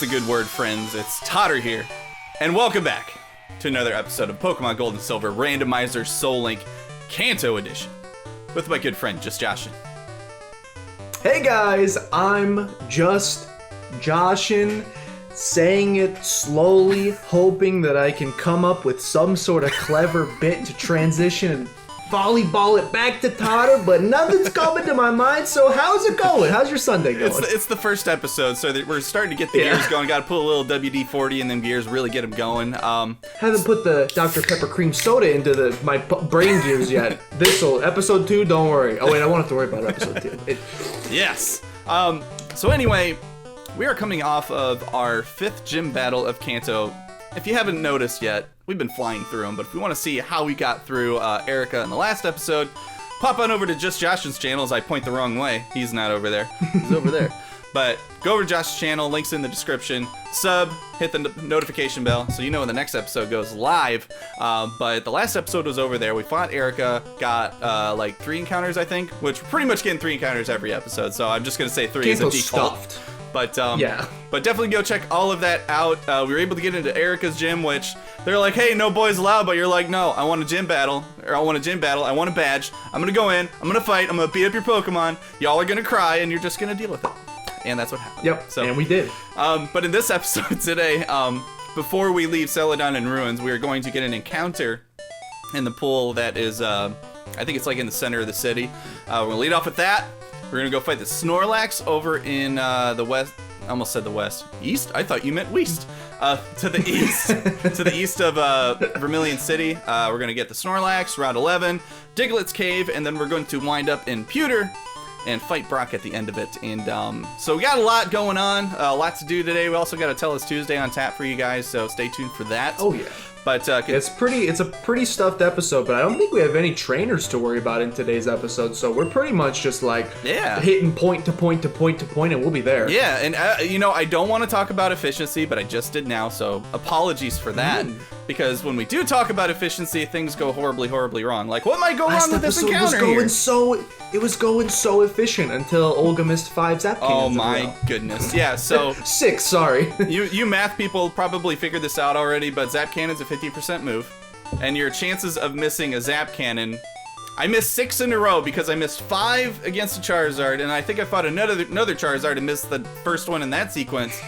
the good word, friends. It's Totter here, and welcome back to another episode of Pokemon Gold and Silver Randomizer Soul Link Kanto Edition with my good friend Just Joshin. Hey guys, I'm Just Joshin, saying it slowly, hoping that I can come up with some sort of clever bit to transition and volleyball it back to Totter, but nothing's coming to my mind. So how's it going? How's your Sunday going? It's the first episode, so that we're starting to get the gears going. Got to put a little WD-40 in them gears, really get them going. Haven't put the Dr. Pepper cream soda into my brain gears yet. This'll episode 2. Don't worry. Oh wait, I won't have to worry about episode 2. Yes. So anyway, we are coming off of our 5th gym battle of Kanto. If you haven't noticed yet, we've been flying through them, but if you want to see how we got through Erica in the last episode, pop on over to Just Joshin's channel as I point the wrong way. He's not over there. He's over there. But go over to Josh's channel, links in the description. Sub, hit the notification bell so you know when the next episode goes live. But the last episode was over there. We fought Erica, got like 3 encounters, I think, which we're pretty much getting 3 encounters every episode, so I'm just going to say 3 as a default. Stuffed. But yeah. But definitely go check all of that out. We were able to get into Erica's gym, which they're like, hey, no boys allowed, but you're like, no, I want a gym battle, I want a badge. I'm gonna go in, I'm gonna fight, I'm gonna beat up your Pokemon. Y'all are gonna cry, and you're just gonna deal with it. And that's what happened. Yep. So, and we did. But in this episode today, before we leave Celadon in ruins, we are going to get an encounter in the pool that is, I think it's like in the center of the city. We're gonna lead off with that. We're gonna go fight the Snorlax over in the west. I almost said the west. East? I thought you meant west. To the east. To the east of Vermilion City. We're gonna get the Snorlax, round 11, Diglett's Cave, and then we're going to wind up in Pewter and fight Brock at the end of it. And so we got a lot going on, a lot to do today. We also got a Tell Us Tuesday on tap for you guys, so stay tuned for that. Oh yeah. But it's a pretty stuffed episode, but I don't think we have any trainers to worry about in today's episode, so we're pretty much just like hitting point to point to point to point, and we'll be there. Yeah, and you know, I don't want to talk about efficiency, but I just did now, so apologies for that. Because when we do talk about efficiency, things go horribly, horribly wrong. Like, what might go wrong with this encounter here? It was going so efficient until Olga missed 5 zap cannons. Oh my goodness. Yeah, so 6, sorry. you math people probably figured this out already, but zap cannon's a 50% move. And your chances of missing a zap cannon, I missed 6 in a row because I missed 5 against a Charizard, and I think I fought another Charizard and missed the first one in that sequence.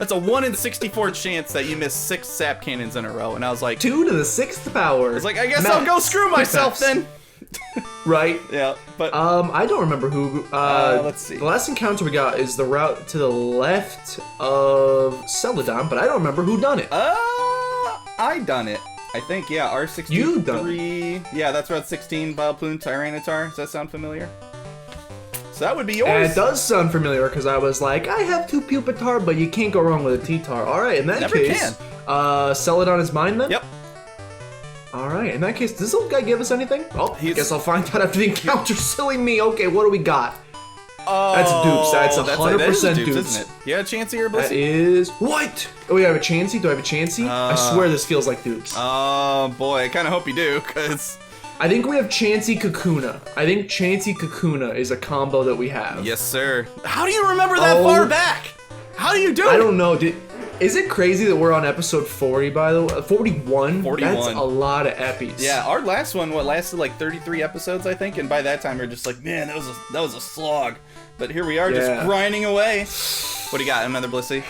That's a 1 in 64 chance that you miss 6 sap cannons in a row, and I was like, 2 to the 6th power. I was like, I guess I'll go screw myself then. Right. Yeah, but I don't remember who. Let's see. The last encounter we got is the route to the left of Celadon, but I don't remember who done it. I done it. I think, yeah, R63. You done it. Yeah, that's Route 16, Vileplume, Tyranitar. Does that sound familiar? So that would be yours. And it does sound familiar because I was like, I have 2 Pupitar, but you can't go wrong with a T-Tar. All right, in that case, Celadon is mine then? Yep. All right, in that case, does this old guy give us anything? Oh, I guess I'll find out after the encounter. Silly me. Okay, what do we got? That's dupes. That's 100% dupes, isn't it? Yeah, Chansey or Blissey? That is... What? Oh, yeah, I have a Chansey? Do I have a Chansey? I swear this feels like dupes. Oh, boy. I kind of hope you do, because... I think we have Chansey Kakuna. I think Chansey Kakuna is a combo that we have. Yes, sir. How do you remember that far back? How do you do it? I don't know. Is it crazy that we're on episode 40, by the way? 41? 41. That's a lot of eppies. Yeah, our last one, lasted like 33 episodes, I think, and by that time we we're just like, man, that was a slog. But here we are, just grinding away. What do you got? Another Blissey?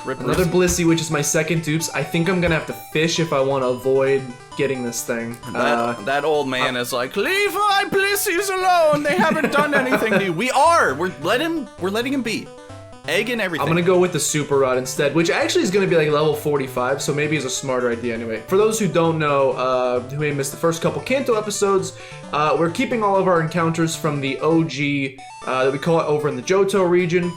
Another Blissey, which is my second dupes. I think I'm gonna have to fish if I want to avoid getting this thing. That old man is like, leave my Blissies alone. They haven't done anything to you. We're letting him be. Egg and everything. I'm gonna go with the Super Rod instead, which actually is gonna be like level 45, so maybe is a smarter idea anyway. For those who don't know, who may have missed the first couple Kanto episodes, we're keeping all of our encounters from the OG, that we call it over in the Johto region.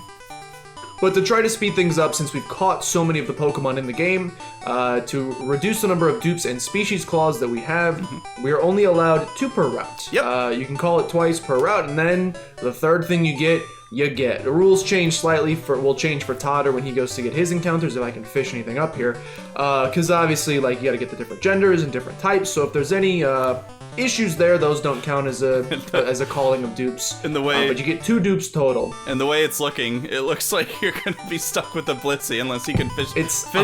But to try to speed things up, since we've caught so many of the Pokemon in the game, to reduce the number of dupes and species claws that we have, we are only allowed 2 per route. Yep. You can call it twice per route, and then the third thing you get. The rules change slightly will change for Totter when he goes to get his encounters, if I can fish anything up here. Because obviously, like, you gotta get the different genders and different types, so if there's any issues there. Those don't count as a calling of dupes. In the way, but you get 2 dupes total. And the way it's looking, it looks like you're gonna be stuck with a Blissey unless you can fish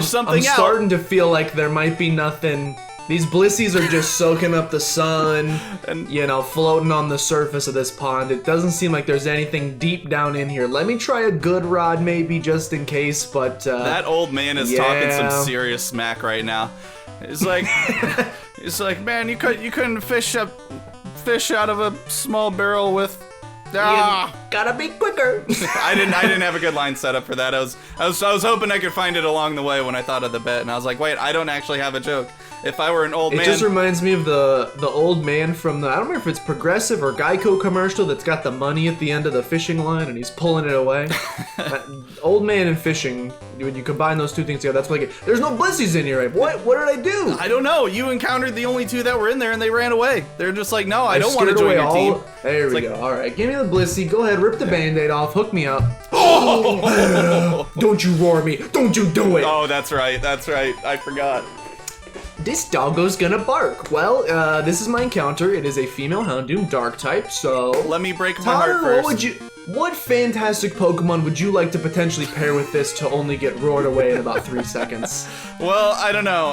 something I'm out. starting to feel like there might be nothing. These Blissies are just soaking up the sun and, you know, floating on the surface of this pond. It doesn't seem like there's anything deep down in here. Let me try a good rod maybe just in case, but... that old man is talking some serious smack right now. It's like, man, you couldn't fish out of a small barrel with... You gotta be quicker. I didn't have a good line set up for that. I was hoping I could find it along the way when I thought of the bit, and I was like, wait, I don't actually have a joke. If I were an old man... It just reminds me of the old man from the... I don't remember if it's Progressive or Geico commercial that's got the money at the end of the fishing line and he's pulling it away. Old man and fishing, when you combine those two things together, that's like... There's no Blissies in here. What did I do? I don't know. You encountered the only 2 that were in there and they ran away. They're just like, no, I don't want to join your team. There we go. All right, give me the Blissey. Go ahead, rip the Band-Aid off. Hook me up. Oh! Don't you roar me. Don't you do it. Oh, that's right. I forgot. This doggo's gonna bark. Well, this is my encounter. It is a female Houndoom, dark type, so... Let me break my heart first. What fantastic Pokemon would you like to potentially pair with this to only get roared away in about 3 seconds? Well, I don't know.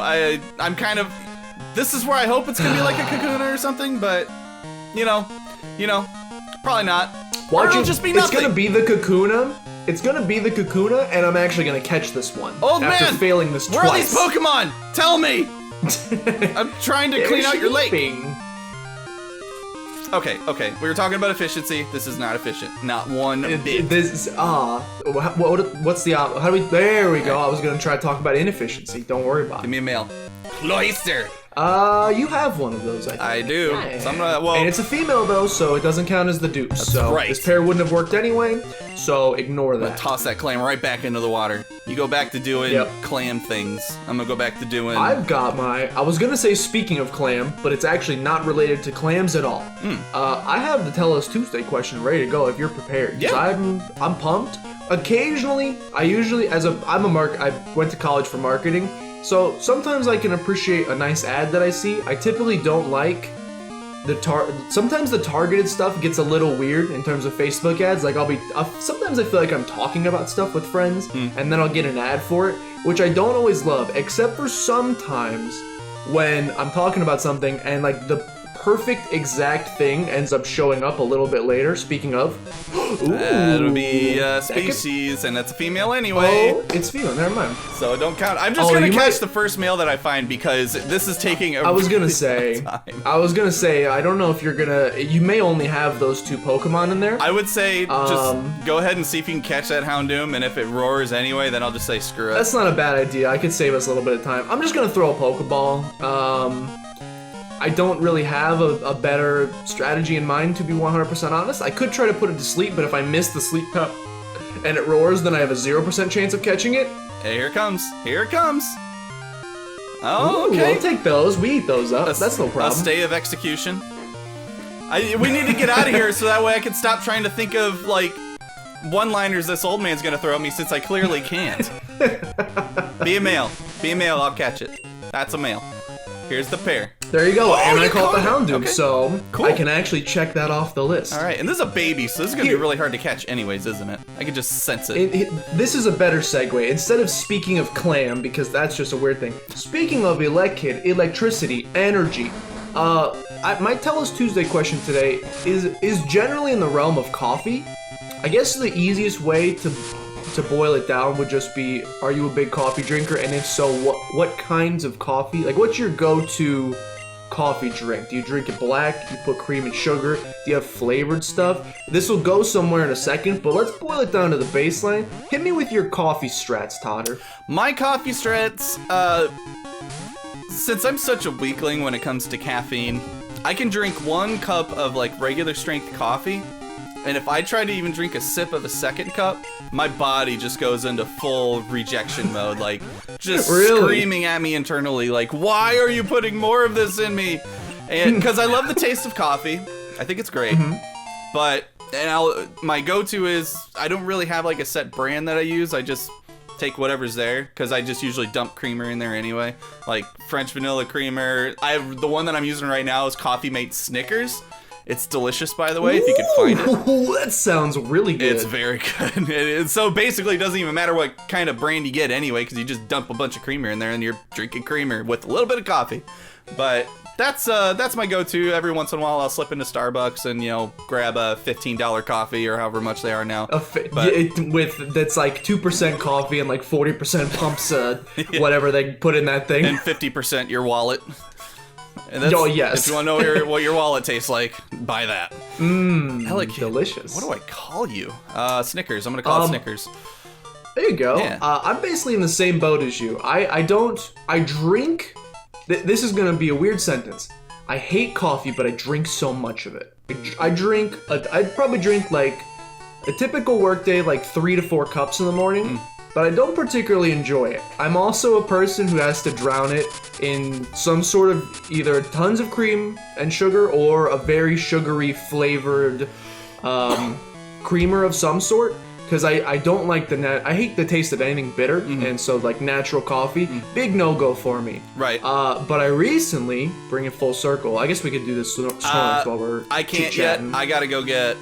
I'm kind of... This is where I hope it's gonna be like a Kakuna or something, but... You know, probably not. Watch it just be nothing. It's gonna be the Kakuna. It's gonna be the Kakuna, and I'm actually gonna catch this one. Old after man! Failing this Where twice. are these Pokemon? Tell me! I'm trying to clean out your lake. Okay. We were talking about efficiency. This is not efficient. Not one bit. What's the how do we? There we go. I was gonna try to talk about inefficiency. Don't worry about it. Give me a male. Cloyster. You have one of those, I think. I do. Yeah. So I'm gonna, well, and it's a female though, so it doesn't count as the dupe. So right. this pair wouldn't have worked anyway. So ignore that. Toss that clam right back into the water. You go back to doing clam things. I'm gonna go back to doing... I've got I was gonna say speaking of clam, but it's actually not related to clams at all. I have the Tell Us Tuesday question ready to go if you're prepared. Yeah. I'm pumped. Occasionally, I went to college for marketing, so sometimes I can appreciate a nice ad that I see. I typically don't like sometimes the targeted stuff gets a little weird in terms of Facebook ads. Like sometimes I feel like I'm talking about stuff with friends and then I'll get an ad for it, which I don't always love, except for sometimes when I'm talking about something and like the perfect exact thing ends up showing up a little bit later. Speaking of, that'll be species, and that's a female anyway. Oh, it's female. Never mind. So don't count. I'm just gonna catch the first male that I find because this is taking a I was gonna say. time. I don't know if you're gonna. You may only have those 2 Pokemon in there. I would say just go ahead and see if you can catch that Houndoom, and if it roars anyway, then I'll just say screw it. That's not a bad idea. I could save us a little bit of time. I'm just gonna throw a Pokeball. I don't really have a better strategy in mind, to be 100% honest. I could try to put it to sleep, but if I miss the sleep cup and it roars, then I have a 0% chance of catching it. Hey, here it comes. Here it comes. Oh, okay. We'll take those. We eat those up. That's no problem. A stay of execution. We need to get out of here so that way I can stop trying to think of, like, one-liners this old man's gonna throw at me since I clearly can't. Be a male. Be a male, I'll catch it. That's a male. Here's the pair. There you go, and I caught the Houndoom, okay. So cool. I can actually check that off the list. All right, and this is a baby, so this is gonna be really hard to catch anyways, isn't it? I can just sense it. This is a better segue. Instead of speaking of clam, because that's just a weird thing. Speaking of electricity, energy, my Tell Us Tuesday question today is generally in the realm of coffee. I guess the easiest way to boil it down would just be, are you a big coffee drinker? And if so, what kinds of coffee? Like, what's your go-to coffee drink? Do you drink it black? Do you put cream and sugar? Do you have flavored stuff? This will go somewhere in a second, but let's boil it down to the baseline. Hit me with your coffee strats, Totter. My coffee strats, since I'm such a weakling when it comes to caffeine, I can drink 1 cup of, like, regular strength coffee, and if I try to even drink a sip of a second cup, my body just goes into full rejection mode, like, just screaming at me internally, like, why are you putting more of this in me? And because I love the taste of coffee, I think it's great, but my go-to is, I don't really have, like, a set brand that I use. I just take whatever's there, because I just usually dump creamer in there anyway. Like French vanilla creamer. The one that I'm using right now is Coffee Mate Snickers. It's delicious, by the way, if you can find it. Ooh, that sounds really good. It's very good. So basically, it doesn't even matter what kind of brand you get anyway, because you just dump a bunch of creamer in there and you're drinking creamer with a little bit of coffee. But that's my go-to. Every once in a while, I'll slip into Starbucks and grab a $15 coffee or however much they are now. That's like 2% coffee and like 40% pumps, whatever they put in that thing, and 50% your wallet. And that's, oh yes. If you want to know what your wallet tastes like, buy that. Delicious. What do I call you? Snickers. I'm gonna call it Snickers. There you go. Yeah. I'm basically in the same boat as you. I drink. This is gonna be a weird sentence. I hate coffee, but I drink so much of it. I'd probably drink like a typical workday, like 3 to 4 cups in the morning. But I don't particularly enjoy it. I'm also a person who has to drown it in some sort of either tons of cream and sugar or a very sugary flavored creamer of some sort. Because I don't like I hate the taste of anything bitter, and so like natural coffee, big no-go for me. Right. But I recently, bring it full circle, I guess we could do this while we're I can't yet. I gotta go get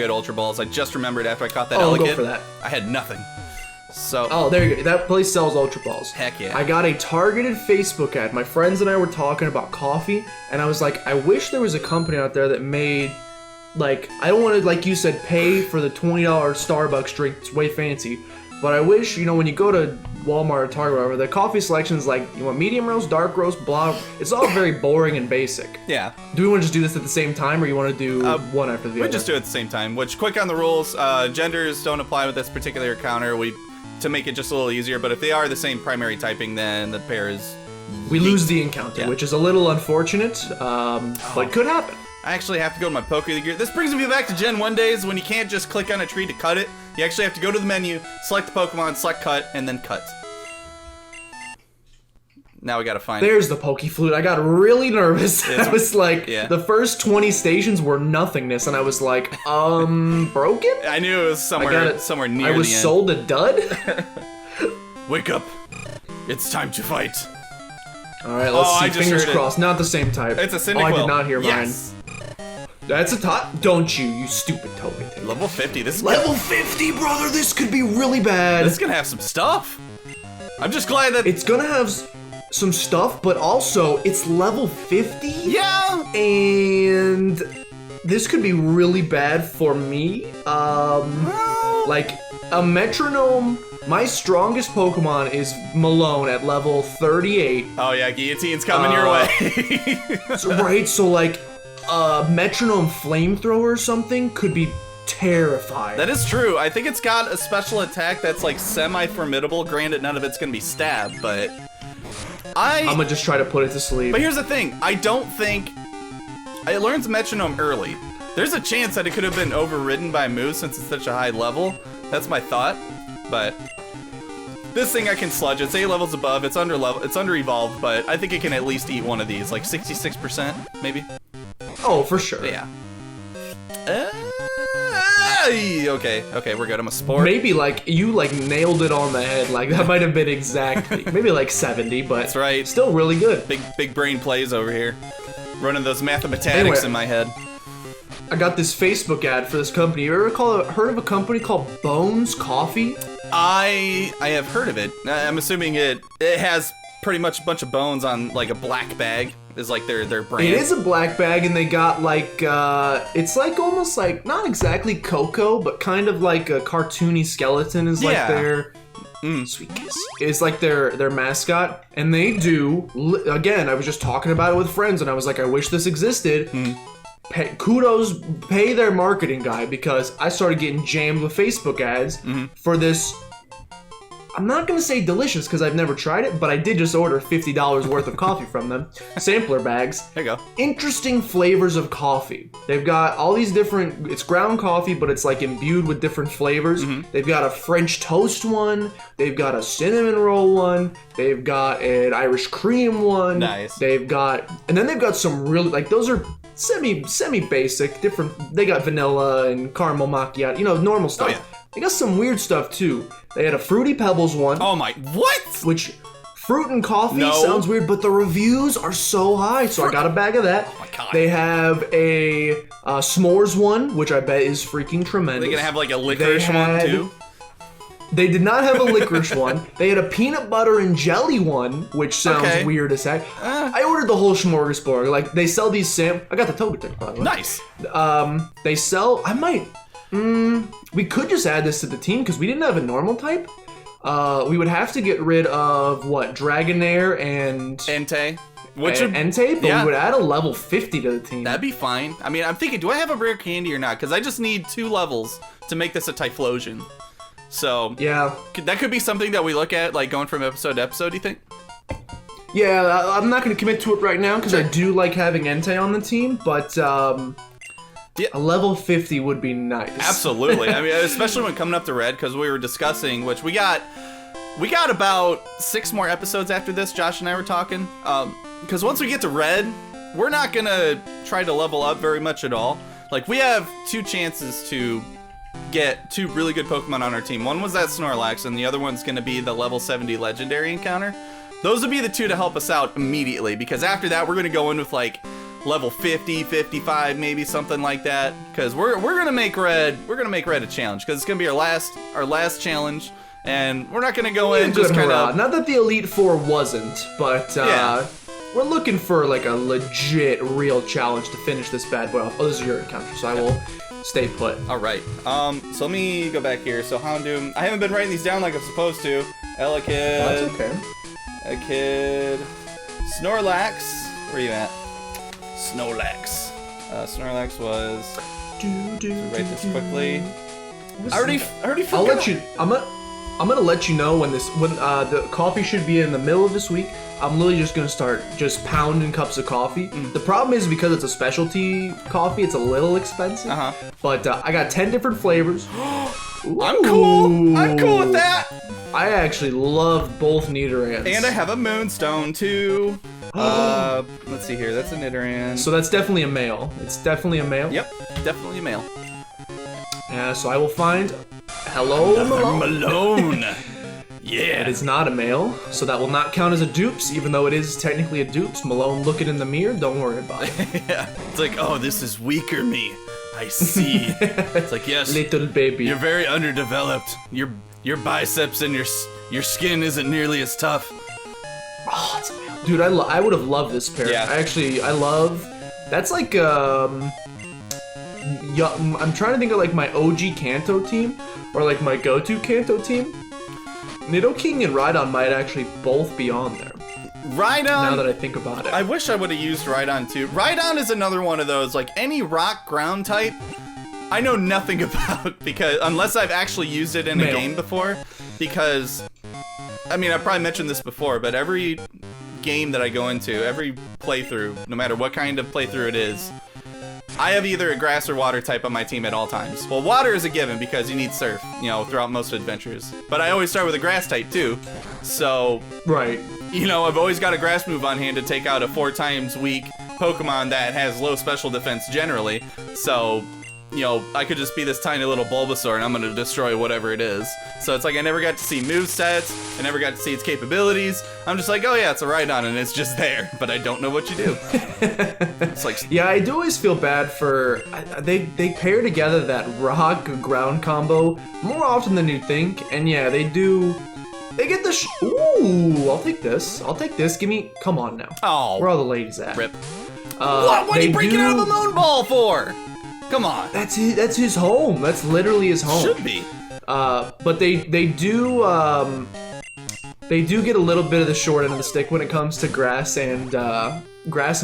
Ultra Balls. I just remembered after I caught that I'll elegant. go for that. I had nothing. So. Oh, there you go. That place sells Ultra Balls. Heck yeah. I got a targeted Facebook ad. My friends and I were talking about coffee, and I was like, I wish there was a company out there that made, like, I don't want to, like you said, pay for the $20 Starbucks drink. It's way fancy. But I wish, when you go to Walmart or Target or whatever, the coffee selection is like, you want medium roast, dark roast, blah. It's all very boring and basic. Yeah. Do we want to just do this at the same time, or you want to do one after the other? We just do it at the same time. Which, quick on the rules, genders don't apply with this particular counter. To make it just a little easier, but if they are the same primary typing, then the pair is... We lose the encounter, which is a little unfortunate, but could happen. I actually have to go to my Poke Gear. This brings me back to Gen 1 days when you can't just click on a tree to cut it. You actually have to go to the menu, select the Pokemon, select cut, and then cut. Now we gotta find There's the Poke Flute. I got really nervous. I was like, the first 20 stations were nothingness, and I was like, broken? I knew it was somewhere near the end. I was sold a dud? Wake up. It's time to fight. Alright, let's see. Fingers crossed. Not the same type. It's a Cyndaquil. Oh, I did not hear mine. That's a top. Don't you stupid Togetic. Level 50. This is Level 50, brother. This could be really bad. This is gonna have some stuff. I'm just glad that... It's gonna have some stuff, but also it's level 50. Yeah. And this could be really bad for me. Like a metronome. My strongest Pokemon is Malone at level 38. Oh yeah, Guillotine's coming your way. So like a metronome flamethrower or something could be terrifying. That is true. I think it's got a special attack that's like semi-formidable. Granted, none of it's gonna be stab, but I'm gonna just try to put it to sleep. But here's the thing. I don't think it learns metronome early. There's a chance that it could have been overridden by moves since it's such a high level. That's my thought. But this thing I can sludge. It's 8 levels above. It's under evolved, but I think it can at least eat one of these, like 66%, maybe. Oh, for sure. Yeah. Okay, we're good. I'm a sport. Maybe you nailed it on the head. Like that might have been exactly maybe like 70, but that's right. Still really good. Big brain plays over here, running those mathematics in my head. I got this Facebook ad for this company. You ever heard of a company called Bones Coffee? I have heard of it. I'm assuming it has pretty much a bunch of bones on like a black bag. Is like their brand. It is a black bag, and they got like it's like almost like not exactly cocoa, but kind of like a cartoony skeleton is like their sweet kiss. It's like their mascot, and they do again. I was just talking about it with friends, and I was like, I wish this existed. Pay their marketing guy, because I started getting jammed with Facebook ads for this. I'm not going to say delicious because I've never tried it, but I did just order $50 worth of coffee from them. Sampler bags. There you go. Interesting flavors of coffee. They've got all these different, it's ground coffee, but it's like imbued with different flavors. They've got a French toast one. They've got a cinnamon roll one. They've got an Irish cream one. Nice. They've got, and then they've got some really, like those are semi-basic, different, they got vanilla and caramel macchiato, normal stuff. Oh, yeah. They got some weird stuff too. They had a Fruity Pebbles one. Oh my, what? Which, fruit and coffee No. sounds weird, but the reviews are so high, so I got a bag of that. Oh my God. They have a s'mores one, which I bet is freaking tremendous. They're gonna have like a licorice one too? They did not have a licorice one. They had a peanut butter and jelly one, which sounds weird as heck. I ordered the whole smorgasbord. Like, they sell these I got the Togetic, by the way. Nice. They sell, we could just add this to the team because we didn't have a normal type. We would have to get rid of, what, Dragonair and... Entei. Entei, but we would add a level 50 to the team. That'd be fine. I mean, I'm thinking, do I have a rare candy or not? Because I just need 2 levels to make this a Typhlosion. So, yeah. That could be something that we look at, like, going from episode to episode, do you think? Yeah, I'm not going to commit to it right now, because I do like having Entei on the team, but a level 50 would be nice. Absolutely. I mean, especially when coming up to Red, because we were discussing, which we got about 6 more episodes after this, Josh and I were talking. Because once we get to Red, we're not going to try to level up very much at all. Like, we have 2 chances to get 2 really good Pokemon on our team. One was that Snorlax, and the other one's going to be the level 70 legendary encounter. Those would be the 2 to help us out immediately, because after that, we're going to go in with, like, level 50, 55, maybe something like that. Because we're going to make Red a challenge, because it's going to be our last challenge, and we're not going to go in just kind of... Not that the Elite Four wasn't, but we're looking for, like, a legit, real challenge to finish this bad boy off. Oh, this is your encounter, so I will... stay put. All right. So let me go back here. So Houndoom, I haven't been writing these down like I'm supposed to. Elekid. That's okay. Ekid. Snorlax. Where are you at? Snorlax. Snorlax was. Write this quickly. I already forgot. I'll let you. I'm gonna let you know when the coffee should be in the middle of this week. I'm literally just gonna start pounding cups of coffee. The problem is because it's a specialty coffee, it's a little expensive. But I got 10 different flavors. I'm cool. I'm cool with that. I actually love both Nidorans. And I have a Moonstone too. Let's see here. That's a Nidoran. So that's definitely a male. It's definitely a male. Yep, definitely a male. Yeah. So I will find. Hello, Malone. Yeah. It is not a male, so that will not count as a dupes, even though it is technically a dupes. Malone, look it in the mirror, don't worry about it. Yeah. It's like, oh, this is weaker me. I see. It's like, yes. Little baby. You're very underdeveloped. Your biceps and your skin isn't nearly as tough. Oh, it's a male. Dude, I would have loved this pair. Yeah. I love... That's like, I'm trying to think of like my OG Kanto team, or like my go-to Kanto team. Nidoking and Rhydon might actually both be on there. Rhydon. Now that I think about it. I wish I would have used Rhydon too. Rhydon is another one of those, like any rock ground type, I know nothing about, because unless I've actually used it in a game before, because, I mean, I've probably mentioned this before, but every game that I go into, every playthrough, no matter what kind of playthrough it is, I have either a grass or water type on my team at all times. Well, water is a given because you need surf, throughout most adventures. But I always start with a grass type too. So, right. I've always got a grass move on hand to take out a 4 times weak Pokemon that has low special defense generally. So, I could just be this tiny little Bulbasaur and I'm gonna destroy whatever it is. So it's like I never got to see movesets, I never got to see its capabilities. I'm just like, oh yeah, it's a Rhydon and it's just there, but I don't know what you do. It's like, yeah, I do always feel bad for they pair together that rock ground combo more often than you think, and yeah, they do. They get the ooh, I'll take this. Give me, come on now. Oh, where are the ladies at? Rip. What are you breaking out of the moon ball for? Come on. That's his home. That's literally his home. Should be. But they do get a little bit of the short end of the stick when it comes to grass and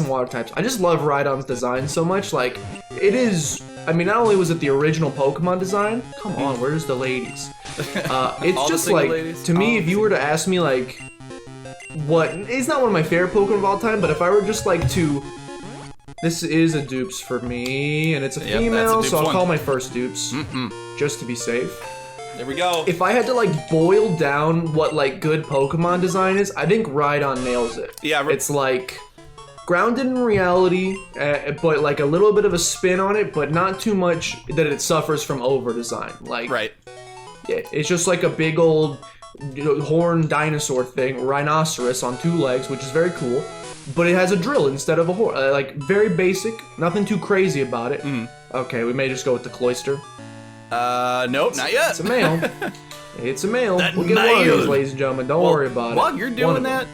water types. I just love Rhydon's design so much. Like, it is. I mean, not only was it the original Pokemon design. Come on, where's the ladies? It's just like, ladies? To me, if you were to ask me like, it's not one of my favorite Pokemon of all time, but if I were just like to. This is a dupes for me, and it's a female, so I'll call my first dupes, just to be safe. There we go. If I had to like boil down what like good Pokemon design is, I think Rhydon nails it. Yeah, it's like grounded in reality, but like a little bit of a spin on it, but not too much that it suffers from over design. Like, right. it. It's just like a big old horn dinosaur thing, rhinoceros on 2 legs, which is very cool. But it has a drill instead of a horn. Like, very basic, nothing too crazy about it. Okay, we may just go with the cloister. Nope, not yet. It's a male. It's a male. That We'll get one of male. these, ladies and gentlemen. Don't worry about it. While you're One doing of them. that,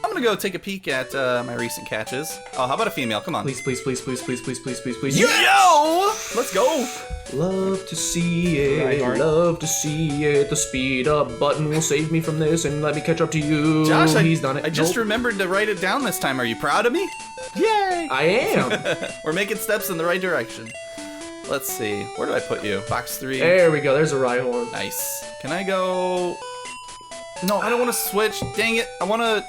I'm gonna go take a peek at my recent catches. Oh, how about a female? Come on. Please, please, please, please, please, please, please, please, please. Yo! Let's go. Love to see it. Right, Love to see it. The speed up button will save me from this and let me catch up to you. Josh, He's done it. I just Nope. remembered to write it down this time. Are you proud of me? Yay! I am. We're making steps in the right direction. Let's see. Where do I put you? Box 3. There we go. There's a Rhyhorn. Nice. Can I go? No, I don't want to switch. Dang it. I want to.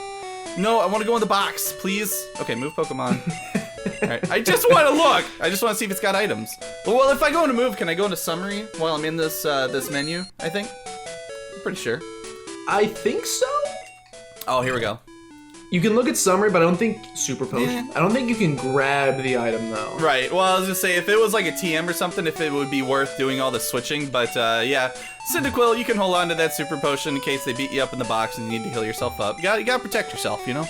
No, I want to go in the box, please. Okay, move Pokemon. All right. I just want to look. I just want to see if it's got items. Well, if I go into move, can I go into summary while I'm in this this menu? I think. I'm pretty sure. I think so. Oh, here we go. You can look at summary, but I don't think super potion. Yeah. I don't think you can grab the item though. Right. Well, I was gonna say if it was like a TM or something, if it would be worth doing all the switching. But yeah, Cyndaquil, you can hold on to that super potion in case they beat you up in the box and you need to heal yourself up. You gotta protect yourself, you know.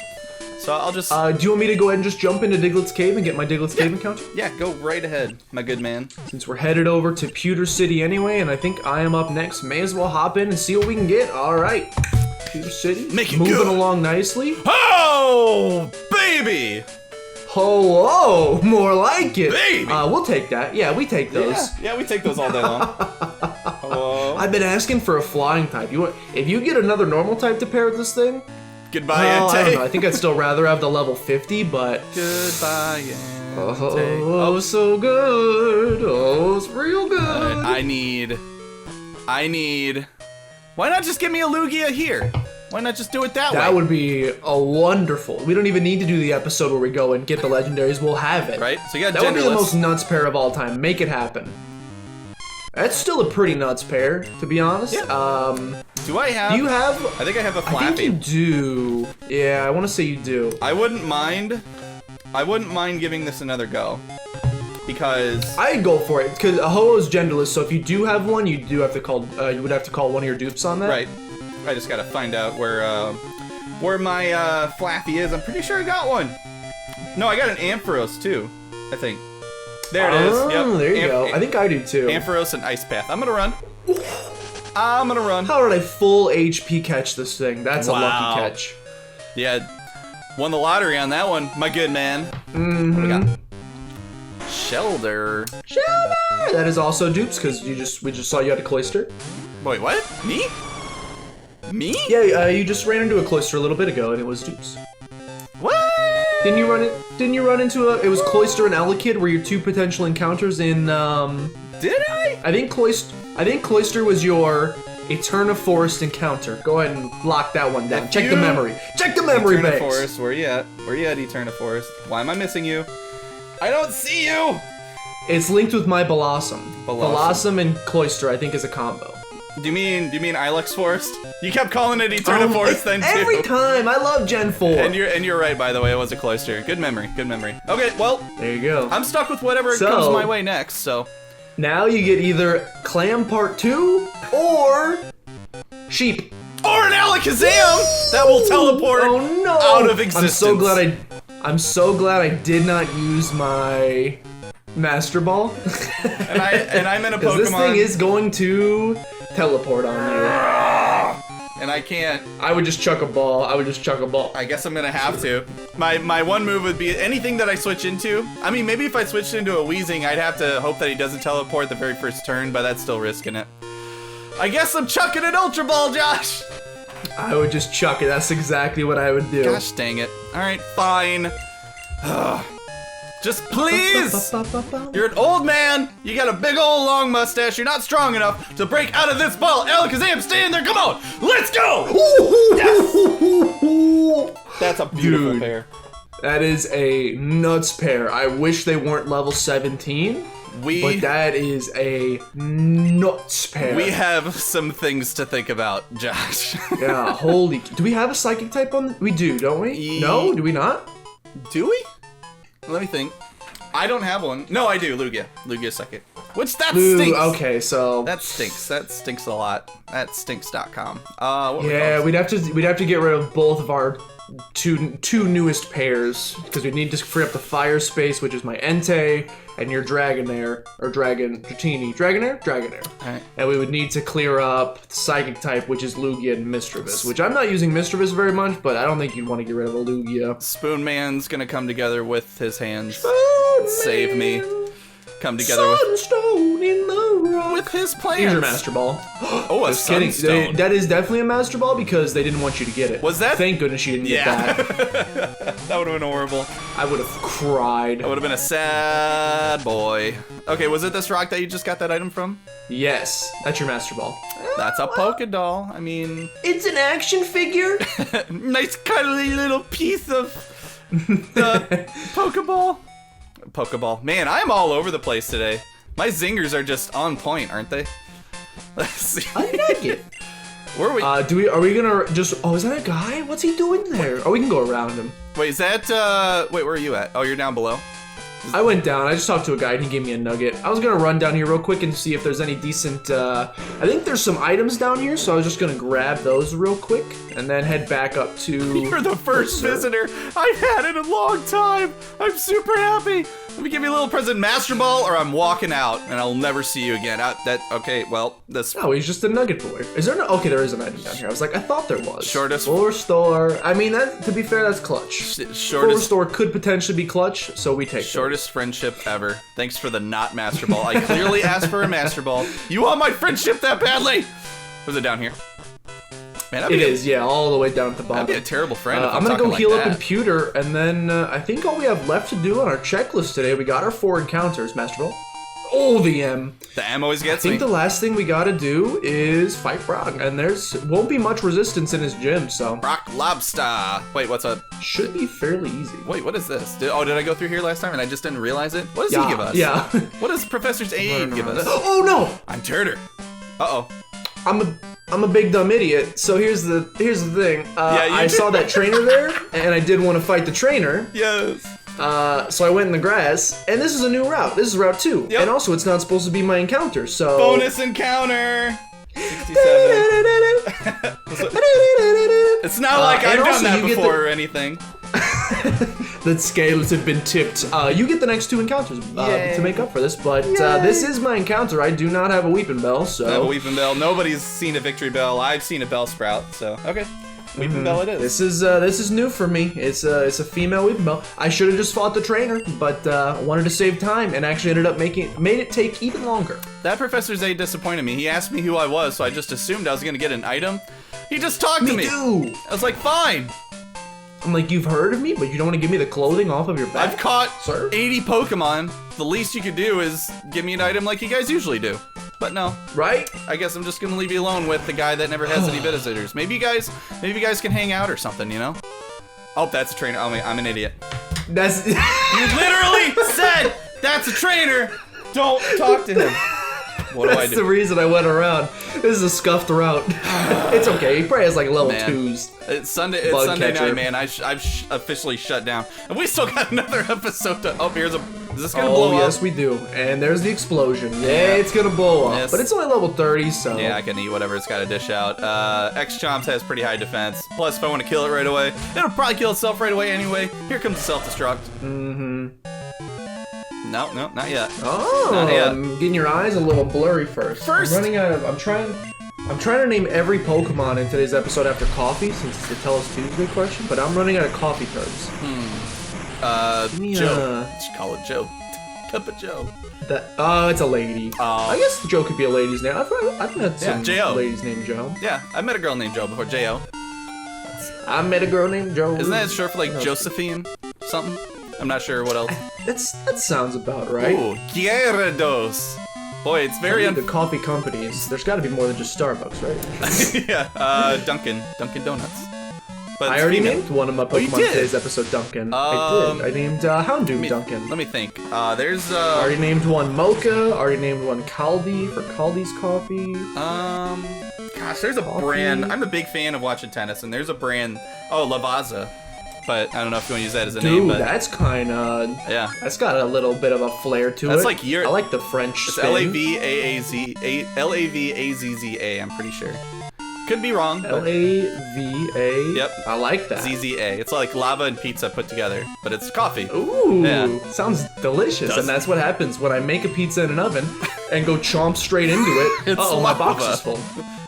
So I'll just. Do you want me to go ahead and just jump into Diglett's cave and get my Diglett's cave encounter? Yeah, go right ahead, my good man. Since we're headed over to Pewter City anyway, and I think I am up next, may as well hop in and see what we can get. All right, Pewter City, Make it moving good. along nicely. Oh, baby! Oh, more like it. Baby! We'll take that. Yeah, we take those. Yeah, we take those all day long. Hello. I've been asking for a flying type. If you get another normal type to pair with this thing, Goodbye, well, I don't know. I Entei. think I'd still rather have the level 50, but Goodbye, Entei. oh, so good. Oh, it's real good. I need. Why not just give me a Lugia here? Why not just do it that way? That would be a wonderful. We don't even need to do the episode where we go and get the legendaries. We'll have it. Right? So you got That would be the genderless. most nuts pair of all time. Make it happen. That's still a pretty nuts pair, to be honest. Do I have? Do you have? I think I have a I think you Flappy. do. Yeah, I want to say you do. I wouldn't mind giving this another go. Because I'd go for it because a Ho-Oh is genderless. So if you do have one, you do have to call. You would have to call one of your dupes on that. right, I just gotta find out where my Flappy is. I'm pretty sure I got one. No, I got an Ampharos too. I think. There it is. Oh, Yep. there you go. I think I do too. Ampharos and Ice Path. I'm gonna run. I'm gonna run. How did I full HP catch this thing? That's Wow. a lucky catch. Yeah, won the lottery on that one, my good man. Mm-hmm. What we got? Shelter. Shelter! That is also dupes because we just saw you had a cloister. Wait, what? Me? Me? Yeah, you just ran into a cloister a little bit ago and it was dupes. What? Didn't you run into a? It was cloister and Elekid were your 2 potential encounters in. Did I? I think cloister was your Eterna Forest encounter. Go ahead and lock that one down. Check the you- memory. Check the memory Eterna banks. Forest, where you at? Where you at, Eterna Forest? Why am I missing you? I don't see you! It's linked with my Blossom. Blossom. Blossom and cloister, I think, is a combo. Do you mean Ilex Forest? You kept calling it Eterna Forest then too. Every time, I love Gen 4. And you're right, by the way, it was a cloister. Good memory, good memory. Okay, well, There you go. I'm stuck with whatever So- comes my way next, so. Now you get either Clam Part 2 or Sheep. Or an Alakazam that will teleport Oh no! out of existence. I'm so glad I did not use my Master Ball. And I'm in a Because Pokemon. this thing is going to teleport on you. And I can't. I would just chuck a ball. I guess I'm gonna have to. My one move would be anything that I switch into. I mean, maybe if I switched into a Weezing, I'd have to hope that he doesn't teleport the very first turn, but that's still risking it. I guess I'm chucking an Ultra Ball, Josh! I would just chuck it. That's exactly what I would do. Gosh dang it. Alright, fine. Just please! You're an old man, you got a big old long mustache, you're not strong enough to break out of this ball. Alakazam, stay in there, come on! Let's go! That's a beautiful Dude. pair. That is a nuts pair. I wish they weren't level 17, but that is a nuts pair. We have some things to think about, Josh. Yeah, holy. Do we have a psychic type on? We do, don't we? No, do we not? Do we? Let me think. I don't have one. No, I do. Lugia. Lugia's second. Which that Lou, stinks. okay, so That stinks. That stinks a lot. That stinks.com. yeah, we'd have to get rid of both of our two newest pairs because we need to free up the fire space, which is my Entei and your Dragonair or Dratini. Dragonair. Alright. And we would need to clear up the Psychic type, which is Lugia and Mischievous, which I'm not using Mischievous very much, but I don't think you'd want to get rid of a Lugia. Spoon Man's gonna come together with his hands. Save me. Come together Sunstone in the rock. with his plans. Here's your Master Ball. Oh, a Just kidding. Sunstone. That is definitely a Master Ball because they didn't want you to get it. Was that? Thank goodness you didn't get that. That would have been horrible. I would have cried. I would have been a sad boy. Okay, was it this rock that you just got that item from? Yes, that's your Master Ball. That's a Poké Doll. I mean, It's an action figure. nice cuddly little piece of the Pokeball. Pokeball. Man, I'm all over the place today. My zingers are just on point, aren't they? Let's see. I like it. Where are we? Are we gonna just? Oh, is that a guy? What's he doing there? Oh, we can go around him. Wait, is that? Wait, where are you at? Oh, you're down below. I went down. I just talked to a guy and he gave me a nugget. I was gonna run down here real quick and see if there's any decent. I think there's some items down here, so I was just gonna grab those real quick and then head back up to. You're the first visitor I've had in a long time. I'm super happy. Let me give you a little present, Master Ball, or I'm walking out and I'll never see you again. Okay, well, this. Oh, he's just a nugget boy. Is there no? Okay, there is an item down here. I was like, I thought there was. Shortest. Floor store. I mean, that. To be fair, that's clutch. Floor Shortest. store could potentially be clutch, so we take. Shortest friendship ever. Thanks for the not Master Ball. I clearly asked for a Master Ball. You want my friendship that badly? Was it down here? Man, It is, yeah, all the way down at the bottom. That'd be a terrible friend. If I'm gonna go talking heal like up in that. Pewter, and then I think all we have left to do on our checklist today, we got our 4 encounters, Master Ball. Oh, the M. The M always I gets me. think the last thing we gotta do is fight Brock, and there's won't be much resistance in his gym, so Brock Lobster. Wait, what's up? should be fairly easy. Wait, what is this? Did I go through here last time and I just didn't realize it? What does he give us? Yeah. What does Professor Aid give us? Oh no! I'm Turter. Uh-oh. I'm a big dumb idiot. So here's the thing. I did. saw that trainer there, and I did want to fight the trainer. Yes. So I went in the grass, and this is a new route. This is Route 2. Yep. And also, it's not supposed to be my encounter, so... Bonus encounter. 67. It's not like and I've also done that you get before or anything. The scales have been tipped. You get the next 2 encounters to make up for this, but this is my encounter. I do not have a Weeping Bell, so... I have a Weeping Bell. Nobody's seen a Victory Bell. I've seen a Bell Sprout, so okay. Weeping Bell it is. This is new for me. It's a female Weeping Bell. I should have just fought the trainer, but wanted to save time and actually ended up made it take even longer. That Professor Zay disappointed me. He asked me who I was, so I just assumed I was gonna get an item. He just talked to me. Me too. I was like, fine. I'm like, you've heard of me, but you don't want to give me the clothing off of your back? I've caught Sir? 80 Pokemon. The least you could do is give me an item like you guys usually do. But no, Right? I guess I'm just gonna leave you alone with the guy that never has any visitors. Maybe you guys can hang out or something, you know? Oh, that's a trainer. I'm an idiot. That's... You literally said that's a trainer. Don't talk to him. What do I That's do? the reason I went around. This is a scuffed route. It's okay. He probably has like level Man. 2s. It's Sunday Bug night, catcher. man. I've officially shut down. And we still got another episode to... Oh, here's a... Is this gonna Oh, blow yes, up? we do. And there's the explosion. Yeah, it's gonna blow up. Yes. But it's only level 30, so... Yeah, I can eat whatever it's got to dish out. X-Chomps has pretty high defense. Plus, if I want to kill it right away, it'll probably kill itself right away anyway. Here comes the self-destruct. Mm-hmm. No, not yet. Oh, Not yet. I'm getting your eyes a little blurry first. I'm running out of... I'm trying to name every Pokemon in today's episode after coffee, since it's the Tell Us Tuesday question, but I'm running out of coffee terms. Give me Joe. Let's call it Joe. Cup of Joe. It's a lady. I guess Joe could be a lady's name. I've met some J.O. ladies named Joe. Yeah, I met a girl named Joe before. J.O. I met a girl named Joe. Isn't that short for like Josephine? Something? I'm not sure what else. That sounds about right. Ooh, Gyarados. Boy, it's very The coffee companies. There's got to be more than just Starbucks, right? Yeah, Dunkin' Donuts. But I it's already female. named one of my you Pokemon did? today's episode Duncan. I did. I named Houndoom Duncan. Let me think. There's I already named one Mocha. Already named one Caldi for Caldi's Coffee. Gosh, there's a Coffee. brand. I'm a big fan of watching tennis, and there's a brand. Oh, Lavazza. but I don't know if you want to use that as a name. Dude, But that's kind of... yeah. That's got a little bit of a flair to it. That's like your... I like the French It's spin. Lavazza, I'm pretty sure. Could be wrong. but- Lava. Yep. I like that. ZZA. It's like lava and pizza put together, but it's coffee. Ooh, Yeah. sounds delicious. Does. And that's what happens when I make a pizza in an oven and go chomp straight into it. It's Uh-oh, my box lava. is full.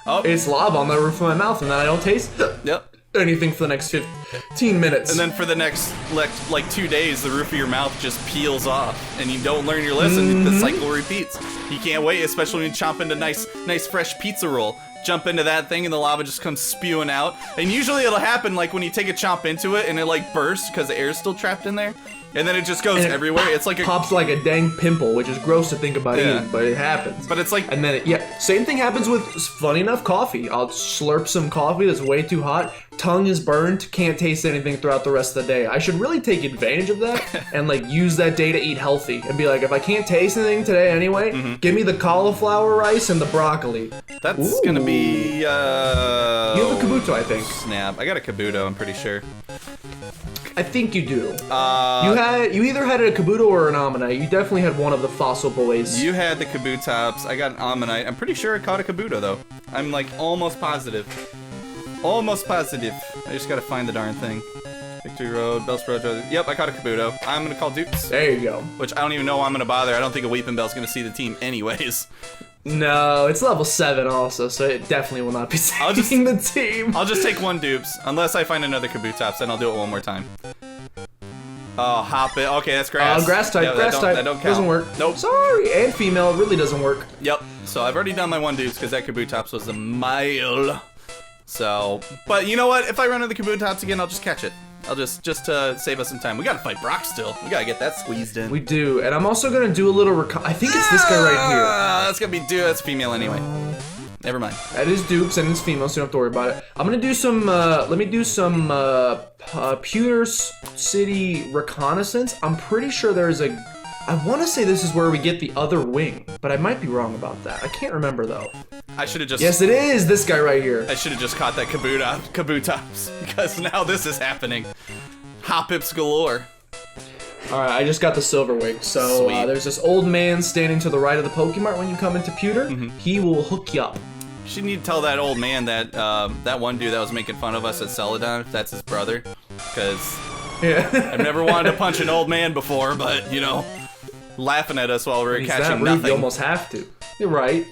Oh, It's lava on the roof of my mouth, and then I don't taste yep. anything for the next 15 minutes. And then for the next like 2 days, the roof of your mouth just peels off, and you don't learn your lesson. The cycle repeats. You can't wait, especially when you chomp into nice fresh pizza roll. Jump into that thing and the lava just comes spewing out. And usually it'll happen like when you take a chomp into it and it like bursts because the air's still trapped in there. And then it just goes And it everywhere. It's like a pops like a dang pimple, which is gross to think about Yeah. eating, but it happens. But it's like And then, same thing happens with, funny enough, coffee. I'll slurp some coffee that's way too hot. Tongue is burned, can't taste anything throughout the rest of the day. I should really take advantage of that and like use that day to eat healthy and be like, if I can't taste anything today anyway, give me the cauliflower rice and the broccoli. that's gonna be You have a Kabuto, I think. snap. I got a Kabuto, I'm pretty sure. I think you do. You either had a Kabuto or an Ammonite. You definitely had one of the fossil boys. You had the Kabutops. I got an Ammonite. I'm pretty sure I caught a Kabuto though. I'm like almost positive. Almost positive. I just gotta find the darn thing. Victory Road, Bellsprout. Yep, I caught a Kabuto. I'm gonna call dupes. There you go. Which I don't even know why I'm gonna bother. I don't think a Weeping Bell's gonna see the team anyways. No, it's level 7 also, so it definitely will not be I'll just- saving the team. I'll just take one dupes. Unless I find another Kabutops, then I'll do it one more time. Oh, hop it. Okay, that's grass. Grass type, Yeah, that don't count. doesn't work. Nope. Sorry, and female, it really doesn't work. Yep. So I've already done my one dupes because that Kabutops was a mile. So, but you know what? If I run into the Kabutops again, I'll just catch it. I'll just to save us some time. We gotta fight Brock still. We gotta get that squeezed in. We do, and I'm also gonna do a little I think it's this guy right here. That's gonna be that's female anyway. Never mind. That is dupes and it's female, so you don't have to worry about it. I'm gonna do some, let me do some, Pewter City reconnaissance. I'm pretty sure there's I want to say this is where we get the other wing, but I might be wrong about that. I can't remember though. I should have just. Yes, it is this guy right here. I should have just caught that Kabutops because now this is happening. Hop-ips galore. All right, I just got the silver wing. So Sweet. there's this old man standing to the right of the Pokemart when you come into Pewter. He will hook you up. You need to tell that old man that that one dude that was making fun of us at Celadon, if that's his brother, because Yeah. I've never wanted to punch an old man before, but you know, laughing at us while we were He's catching that rude, nothing. you almost have to. You're right.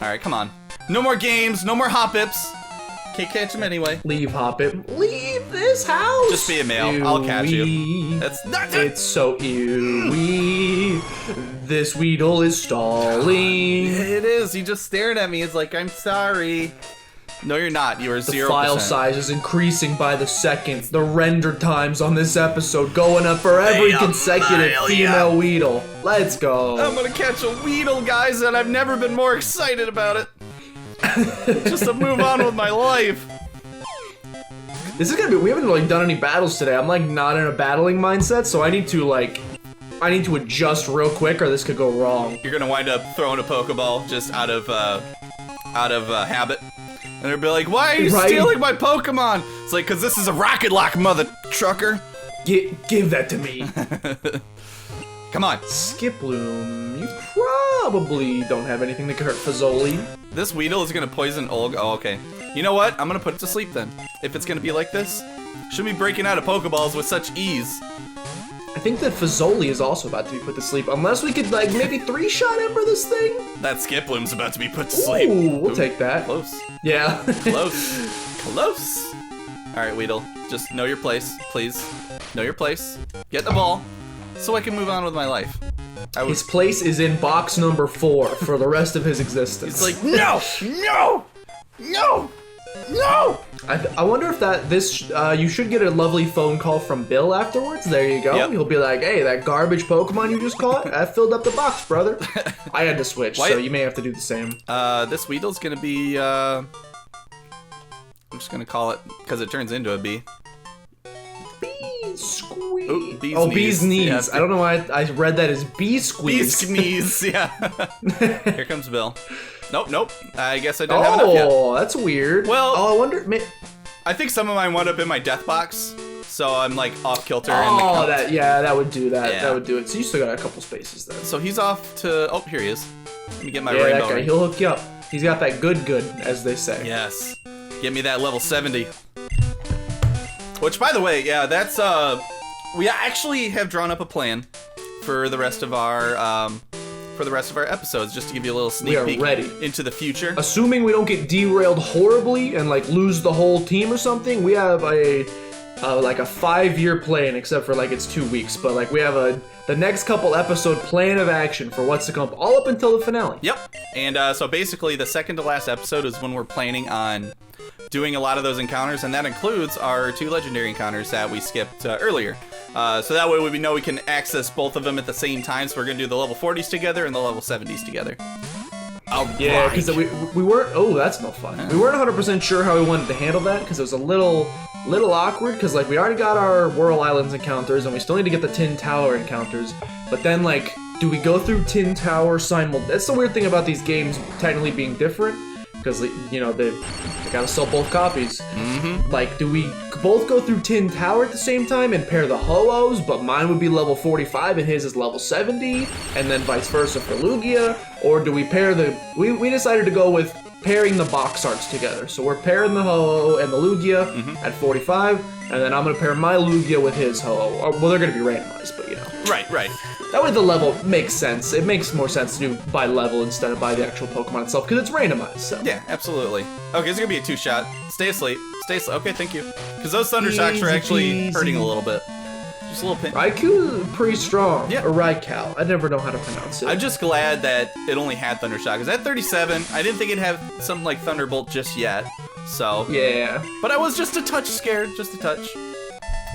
All right, come on. No more games, no more hop-ips. Can't catch him anyway. Leave Hoppip. Leave this house. Just be a male. I'll catch you. Ew-wee. That's not It's so ew. This Weedle is stalling. It is. He just stared at me. He's like, I'm sorry. No, you're not. You are 0%. The file size is increasing by the second. The render times on this episode going up for every Hey, consecutive Amalia. female Weedle. Let's go. I'm gonna catch a Weedle, guys, and I've never been more excited about it. Just to move on with my life. This is gonna be. We haven't like done any battles today. I'm like not in a battling mindset, so I need to adjust real quick, or this could go wrong. You're gonna wind up throwing a Pokeball just out of habit. And they'll be like, why are you Right. stealing my Pokemon? It's like, cause this is a Rocket Lock, mother trucker. Give that to me. Come on. Skiploom, you probably don't have anything that can hurt Fazoli. This Weedle is gonna poison Olg. Oh, okay. You know what? I'm gonna put it to sleep then. If it's gonna be like this, shouldn't be breaking out of Pokeballs with such ease. I think that Fazoli is also about to be put to sleep, unless we could like maybe 3-shot Ember this thing. That Skiploom's about to be put to sleep. Ooh, we'll Ooh, take that. Close. Yeah. Close. Close. Alright, Weedle. Just know your place, please. Know your place. Get the ball. So I can move on with my life. His place is in box number 4 for the rest of his existence. It's like, no! No! No! No! I wonder if you should get a lovely phone call from Bill afterwards. There you go. Yep. He'll be like, hey, that garbage Pokemon you just caught, that filled up the box, brother. I had to switch, Why- so you may have to do the same. This Weedle's gonna be, I'm just gonna call it, because it turns into a bee. Bee squeeze. Ooh, bee's oh, bee's knees. knees. Yeah. I don't know why I read that as bee squeeze. Bee's knees, yeah. Here comes Bill. Nope. I guess I didn't have enough yet. Oh, that's weird. Well- oh, I wonder. I think some of mine wound up in my death box, so I'm like off kilter. Oh, that would do that. Yeah. That would do it. So you still got a couple spaces there. So he's off to. Oh, here he is. Let me get my Yeah, rainbow. that guy, ring. he'll hook you up. He's got that good, as they say. Yes. Get me that level 70. Which, by the way, yeah, that's we actually have drawn up a plan for the rest of our episodes, just to give you a little sneak peek ready. into the future. Assuming we don't get derailed horribly and like lose the whole team or something, we have a like a 5-year plan, except for like it's 2 weeks. But like we have the next couple episode plan of action for what's to come, all up until the finale. Yep. And so basically, the second to last episode is when we're planning on doing a lot of those encounters, and that includes our 2 legendary encounters that we skipped earlier. So that way we know we can access both of them at the same time. So we're gonna do the level 40s together and the level 70s together. Yeah, because we weren't. Oh, that's no fun. We weren't 100% sure how we wanted to handle that because it was a little awkward. Because like we already got our Whirl Islands encounters and we still need to get the Tin Tower encounters. But then like, do we go through Tin Tower simultaneously? That's the weird thing about these games technically being different. Because, you know, they gotta sell both copies. Mm-hmm. Like, do we both go through Tin Tower at the same time and pair the Ho-Ohs, but mine would be level 45 and his is level 70, and then vice versa for Lugia? Or do we pair we decided to go with pairing the box arts together. So we're pairing the Ho-Oh and the Lugia at 45, and then I'm gonna pair my Lugia with his Ho-Oh. Well, they're gonna be randomized, but you know. Right. That way the level makes sense. It makes more sense to do by level instead of by the actual Pokemon itself, because it's randomized, so. Yeah, absolutely. Okay, it's gonna be a 2-shot. Stay asleep. Okay, thank you. Because those Thunder Shocks are actually hurting a little bit. Just a little pin. Raikou is pretty strong. Yeah. Or Raikou. I never know how to pronounce it. I'm just glad that it only had Thunder Shock. Because at 37, I didn't think it'd have something like Thunderbolt just yet. So. Yeah. But I was just a touch scared. Just a touch.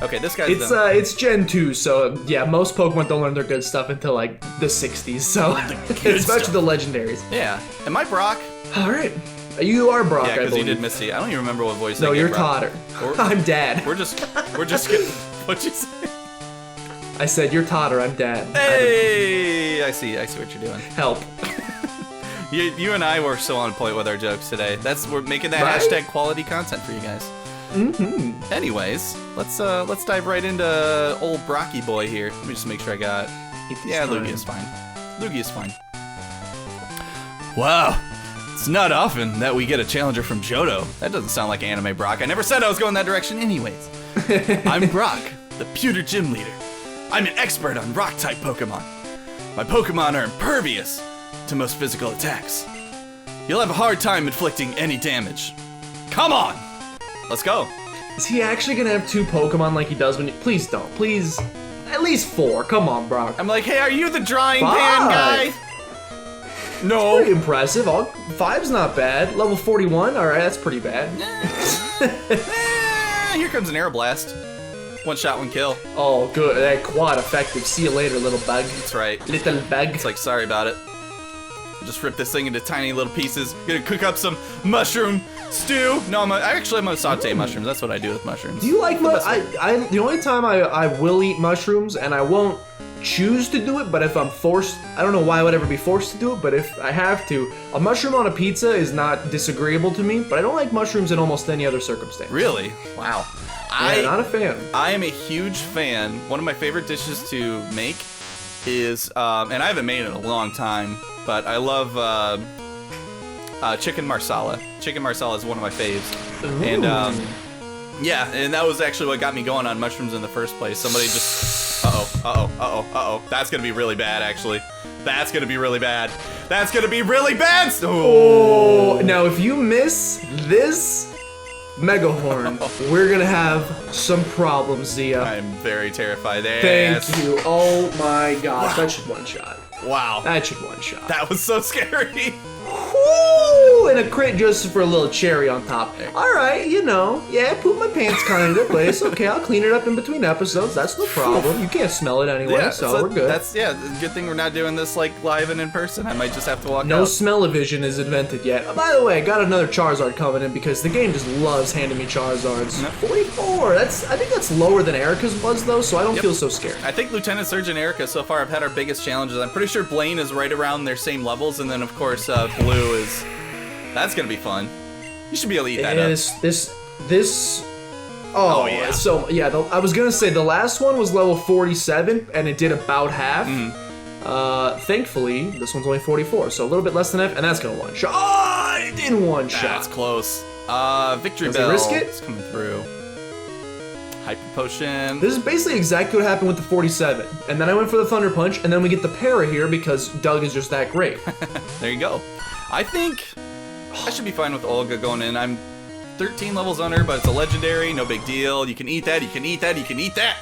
Okay, this guy's it's Gen 2, so yeah, most Pokemon don't learn their good stuff until like the 60s, so especially the legendaries. Yeah. Am I Brock? Alright. You are Brock, yeah, I because believe. you did Misty. I don't even remember what voice No, I gave you're Brock. Totter. I'm Dad. We're just getting what'd you say? I said you're Totter, I'm Dad. Hey, I see what you're doing. Help. You and I were so on point with our jokes today. We're making that Right? hashtag quality content for you guys. Mm-hmm. Anyways, let's dive right into old Brocky boy here. Let me just make sure I got. Yeah, Lugia's fine. Lugia's fine. Wow, it's not often that we get a challenger from Johto. That doesn't sound like anime Brock. I never said I was going that direction anyways. I'm Brock, the pewter gym leader. I'm an expert on rock-type Pokemon. My Pokemon are impervious to most physical attacks. You'll have a hard time inflicting any damage. Come on! Let's go. Is he actually gonna have 2 Pokemon like he does when please don't. Please. At least 4. Come on, Brock. I'm like, hey, are you the drying 5. pan guy? No. Pretty impressive. 5's not bad. Level 41? Alright, that's pretty bad. Here comes an Aeroblast. 1 shot, 1 kill. Oh, good. That quad effective. See you later, little bug. That's right. Little bug. It's like, sorry about it. Just rip this thing into tiny little pieces. Gonna cook up some mushroom stew. No, I'm gonna saute mushrooms. That's what I do with mushrooms. Do you like the only time I will eat mushrooms, and I won't choose to do it, but if I'm forced, I don't know why I would ever be forced to do it, but if I have to, a mushroom on a pizza is not disagreeable to me, but I don't like mushrooms in almost any other circumstance. Really? Wow. Yeah, not a fan. I am a huge fan. One of my favorite dishes to make is, and I haven't made it in a long time, but I love chicken marsala. Chicken marsala is one of my faves. Ooh. And yeah, and that was actually what got me going on mushrooms in the first place. Somebody just, uh-oh. That's gonna be really bad, actually. That's gonna be really bad. That's gonna be really bad! Oh, now if you miss this Mega Horn, we're gonna have some problems, Zia. I'm very terrified. Thank you. Oh my gosh, Wow. that should one-shot. Wow. That should one-shot. That was so scary. Woo! And a crit just for a little cherry on top. Alright, you know, yeah, I pooped my pants kind of place. Okay, I'll clean it up in between episodes. That's no problem. You can't smell it anyway, so we're good. That's good thing we're not doing this like live and in person. I might just have to walk No out. smell-o-vision is invented yet. Oh, by the way, I got another Charizard coming in because the game just loves handing me Charizards. Yep. 44. I think that's lower than Erica's was though, so I don't feel so scared. I think Lieutenant Surge and Erica so far have had our biggest challenges. I'm pretty sure Blaine is right around their same levels, and then of course Blue is. That's gonna be fun. You should be able to eat that up. This Oh, yeah. So, yeah, I was going to say the last one was level 47, and it did about half. Thankfully, this one's only 44, so a little bit less than half, and that's going to one-shot. Oh, it did one-shot. That's close. Victory Does Bell. it risk it? It's coming through. Hyper Potion. This is basically exactly what happened with the 47. And then I went for the Thunder Punch, and then we get the para here because Doug is just that great. There you go. I think I should be fine with Olga going in. I'm 13 levels under, but it's a legendary. No big deal. You can eat that. You can eat that. You can eat that.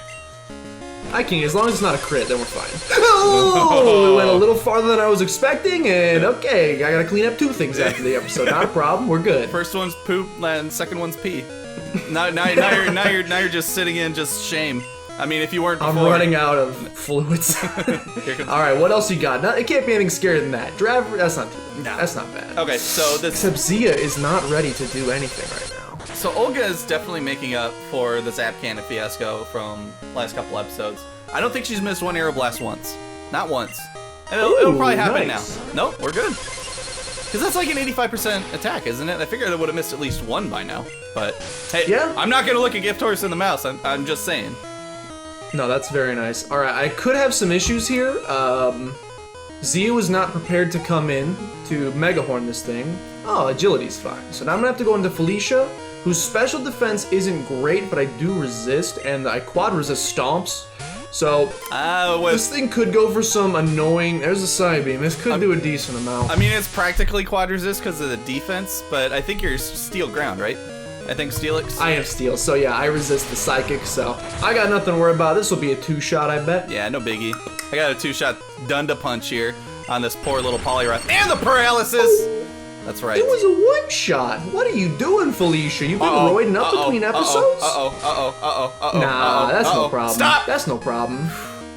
I can, as long as it's not a crit, then we're fine. Oh, we went a little farther than I was expecting, and okay, I gotta clean up 2 things after the episode. Not a problem. We're good. First one's poop, and second one's pee. Now you're just sitting in just shame. I mean, if you weren't before. I'm running out of fluids. All right, what else you got? It can't be anything scarier than that. Driver, that's not. No. That's not bad. Okay, so this. Except Zia is not ready to do anything right now. So Olga is definitely making up for the Zap Cannon fiasco from last couple episodes. I don't think she's missed one Aero Blast once. Not once. And it'll probably happen nice. now. Nope, we're good. Because that's like an 85% attack, isn't it? I figured I would have missed at least one by now. But hey, yeah. I'm not going to look at Gift Horse in the mouse. I'm just saying. No, that's very nice. All right, I could have some issues here. Zia was not prepared to come in to Mega Horn this thing. Oh, agility's fine. So now I'm gonna have to go into Felicia, whose special defense isn't great, but I do resist, and I quad resist stomps. So this thing could go for some annoying. There's a side beam. This could do a decent amount. I mean, it's practically quad resist because of the defense, but I think you're steel ground, right? I think Steelix. I am steel, so yeah, I resist the psychic, so I got nothing to worry about. This will be a 2-shot, I bet. Yeah, no biggie. I got a 2-shot Dunda punch here on this poor little Poliwrath. And the paralysis! That's right. It was a 1-shot. What are you doing, Felicia? You've been roiding up between episodes? Nah, that's no problem. Stop! That's no problem.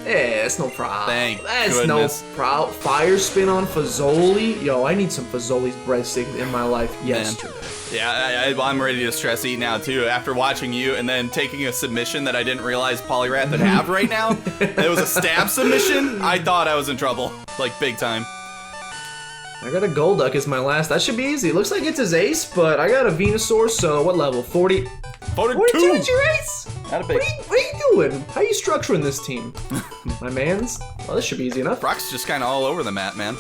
Yeah, that's no problem. That's no problem. Fire spin on Fazoli? Yo, I need some Fazoli's breadsticks in my life yesterday. Yeah, I'm ready to stress eat now, too. After watching you and then taking a submission that I didn't realize Poliwrath would have right now. It was a stab submission. I thought I was in trouble. Like, big time. I got a Golduck as my last. That should be easy. It looks like it's his ace, but I got a Venusaur, so what level? 40? 42 is your ace? Not a big. What are you doing? How are you structuring this team? My mans? Well, this should be easy enough. Brock's just kind of all over the map, man.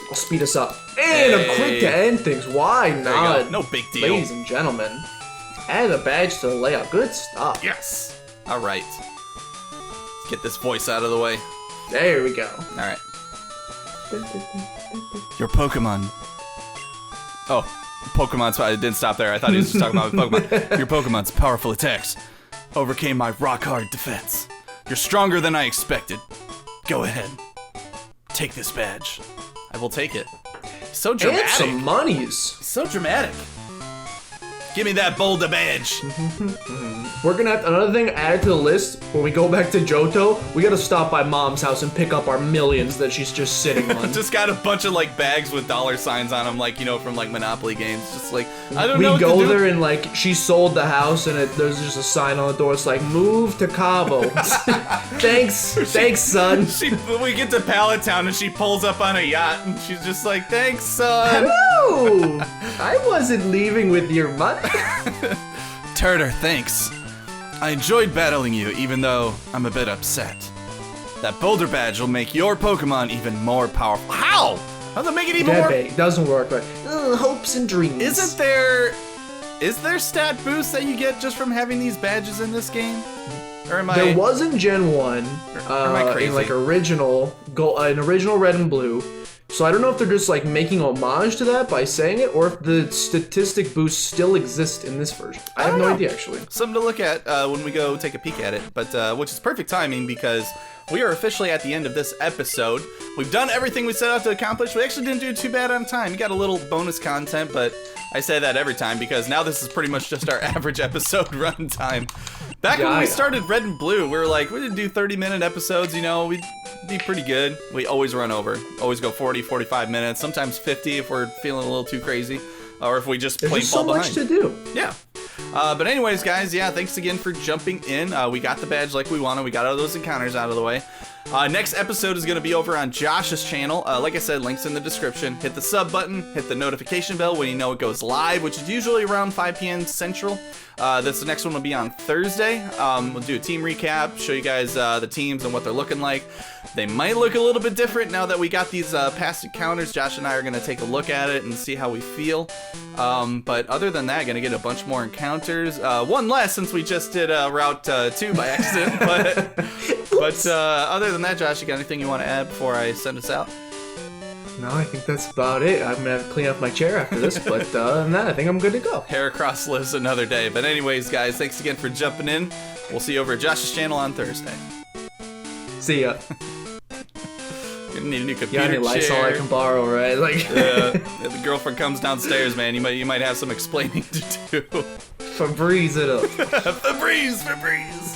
I'll speed us up. And I'm quick to end things. Why not? No big deal. Ladies and gentlemen, add a badge to the layout. Good stuff. Yes. All right. Let's get this voice out of the way. There we go. All right. Your Pokemon. Oh, Pokemon's. I didn't stop there. I thought he was just talking about Pokemon. Your Pokemon's powerful attacks overcame my rock-hard defense. You're stronger than I expected. Go ahead. Take this badge. I will take it. So dramatic. And some monies. So dramatic. Give me that Boulder badge. We're gonna have another thing added to the list when we go back to Johto. We gotta stop by Mom's house and pick up our millions that she's just sitting on. Just got a bunch of like bags with dollar signs on them, like, you know, from like Monopoly games. Just like, I don't know. We go there and like she sold the house and there's just a sign on the door. It's like, move to Cabo. Thanks, son. We get to Pallet Town and she pulls up on a yacht and she's just like, thanks, son. Hello. I wasn't leaving with your money. Turter, thanks. I enjoyed battling you, even though I'm a bit upset. That Boulder badge will make your Pokemon even more powerful. How? How does it make it even more? It doesn't work, but hopes and dreams. Is there stat boost that you get just from having these badges in this game? Or am I? There was in Gen 1, am I crazy? in like original Red and Blue. So I don't know if they're just like making homage to that by saying it, or if the statistic boosts still exist in this version. I have no idea, actually. Something to look at when we go take a peek at it, but which is perfect timing because we are officially at the end of this episode. We've done everything we set out to accomplish. We actually didn't do too bad on time. We got a little bonus content, but I say that every time because now this is pretty much just our average episode run time. Back when we started Red and Blue, we were like, we didn't do 30-minute episodes, you know, we'd be pretty good. We always run over. Always go 40, 45 minutes, sometimes 50 if we're feeling a little too crazy, or if we just plain fall behind. There's so much to do. Yeah. But anyways, guys, yeah, thanks again for jumping in. We got the badge like we wanted. We got all those encounters out of the way. Next episode is going to be over on Josh's channel. Like I said, links in the description. Hit the sub button, hit the notification bell when you know it goes live, which is usually around 5 p.m. Central. The next one will be on Thursday. We'll do a team recap, show you guys the teams and what they're looking like. They might look a little bit different now that we got these past encounters. Josh and I are going to take a look at it and see how we feel. But other than that, going to get a bunch more encounters. One less since we just did Route 2 by accident. But other than that, Josh, you got anything you want to add before I send us out? No, I think that's about it. I'm gonna have to clean up my chair after this, but other than that, I think I'm good to go. Heracross lives another day. But anyways, guys, thanks again for jumping in. We'll see you over at Josh's channel on Thursday. See ya. Gonna need a new computer Yeah, any Lysol I can borrow, right? Like, if the girlfriend comes downstairs, man, you might have some explaining to do. Febreze it up. Febreze.